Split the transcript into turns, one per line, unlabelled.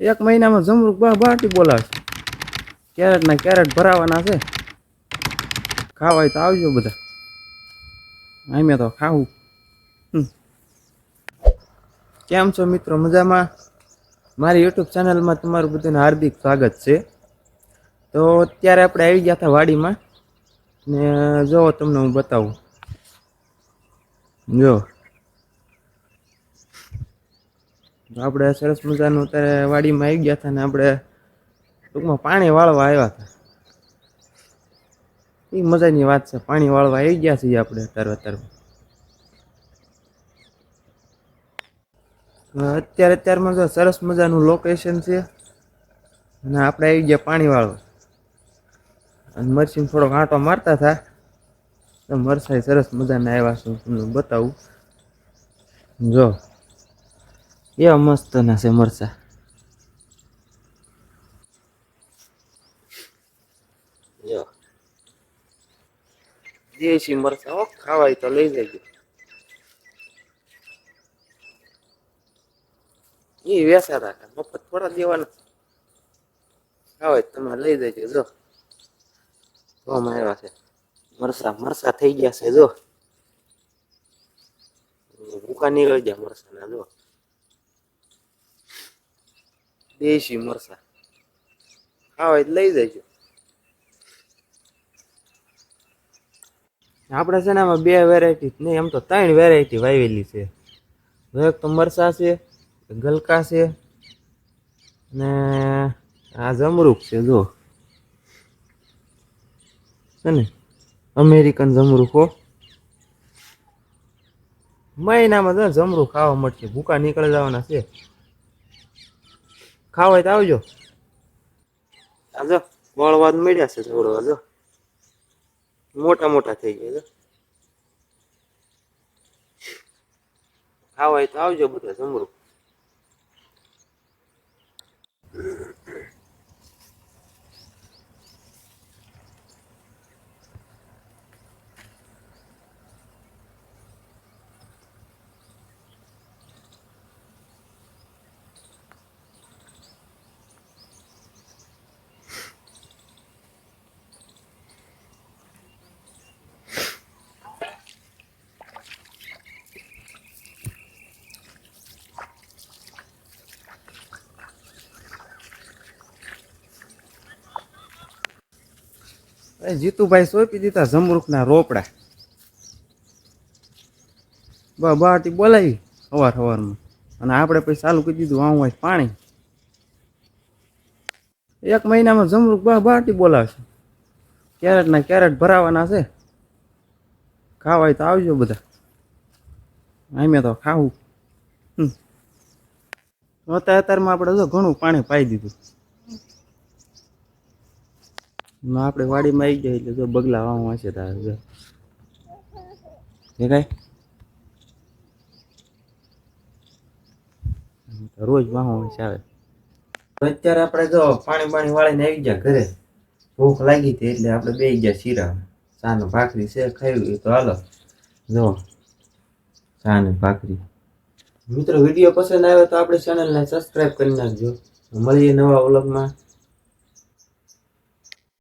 એક મહિનામાં જમરૂક બાટી બોલાવશે. કેરેટ ના કેરેટ ભરાવાના છે. ખાવાય તો આવજો બધા. અમે તો ખાવું. કેમ છો મિત્રો, મજામાં? મારી યુટ્યુબ ચેનલમાં તમારું બધાનું હાર્દિક સ્વાગત છે. તો અત્યારે આપણે આવી ગયા હતા વાડીમાં ને જો તમને હું બતાવું. જો આપણે સરસ મજાનું અત્યારે વાડીમાં આવી ગયા હતા ને આપણે ટૂંકમાં પાણી વાળવા આવ્યા હતા. એ મજાની વાત છે, પાણી વાળવા આવી ગયા છીએ આપણે અત્યારે. અત્યારમાં જો સરસ મજાનું લોકેશન છે અને આપણે આવી ગયા પાણી વાળવા. અને મરચીને થોડોક આંટો મારતા હતા તો મરચાઈ સરસ મજાના આવ્યા છે. તમને બતાવું. જો એવા મસ્ત ના છે મરચા. જો દેશી મરચા ખાવાય તો લઈ જજો. એ વેસાતા હતા, મફત થોડા દેવાના. ખાવાય તમે લઈ જજો. જો આમાં આવ્યા છે મરસા થઈ ગયા છે. જો ભૂકા નીકળી ગયા મરસા ના. જો દેશી મરસા ખાવાય લઈ જજો. આપણે છે ને આમાં બે વેરાયટી નહીં, એમ તો 3 વેરાયટી વાવેલી છે. એક તો મરસા છે, ગલકા છે ને આ જમરૂક છે. જો છે ને અમેરિકન જમરૂક હો. મહિનામાં તો જમરૂક ખાવા મળશે. ભૂકા નીકળી જવાના છે. ખાવાય તો આવજો. આજો વળવાદ મળ્યા છે થોડો. જો મોટા થઈ ગયા. ખાવાય તો આવજો બધા જમરૂક. જીતુભાઈ સોંપી દીધા જમરૂક ના રોપડા. બાટી બોલાવી સવારમાં અને આપણે પછી ચાલુ કરી દીધું આવું પાણી. એક મહિનામાં જમરૂક બાટી બોલાવશે. કેરેટ ના કેરેટ ભરાવાના છે. ખાવાય તો આવજો બધા. અમે તો ખાવું. અત્યારમાં આપણે જો ઘણું પાણી પાઈ દીધું. આપણે વાડીમાં આવી જાય એટલે જો બગલા વાવવા છે. તારે જો કઈ રોજ વાવવા છે આવે. અત્યારે આપણે જો પાણી વાળીને આવી ગયા ઘરે. ભૂખ લાગી હતી એટલે આપણે બેસી ગયા શીરા. ચા ને ભાખરી છે, ખાવી તો હાલો. જો ચા ને ભાખરી. મિત્રો વિડીયો પસંદ આવે તો આપણી ચેનલને સબસ્ક્રાઈબ કરી નાખજો. મળીએ નવા વ્લોગમાં.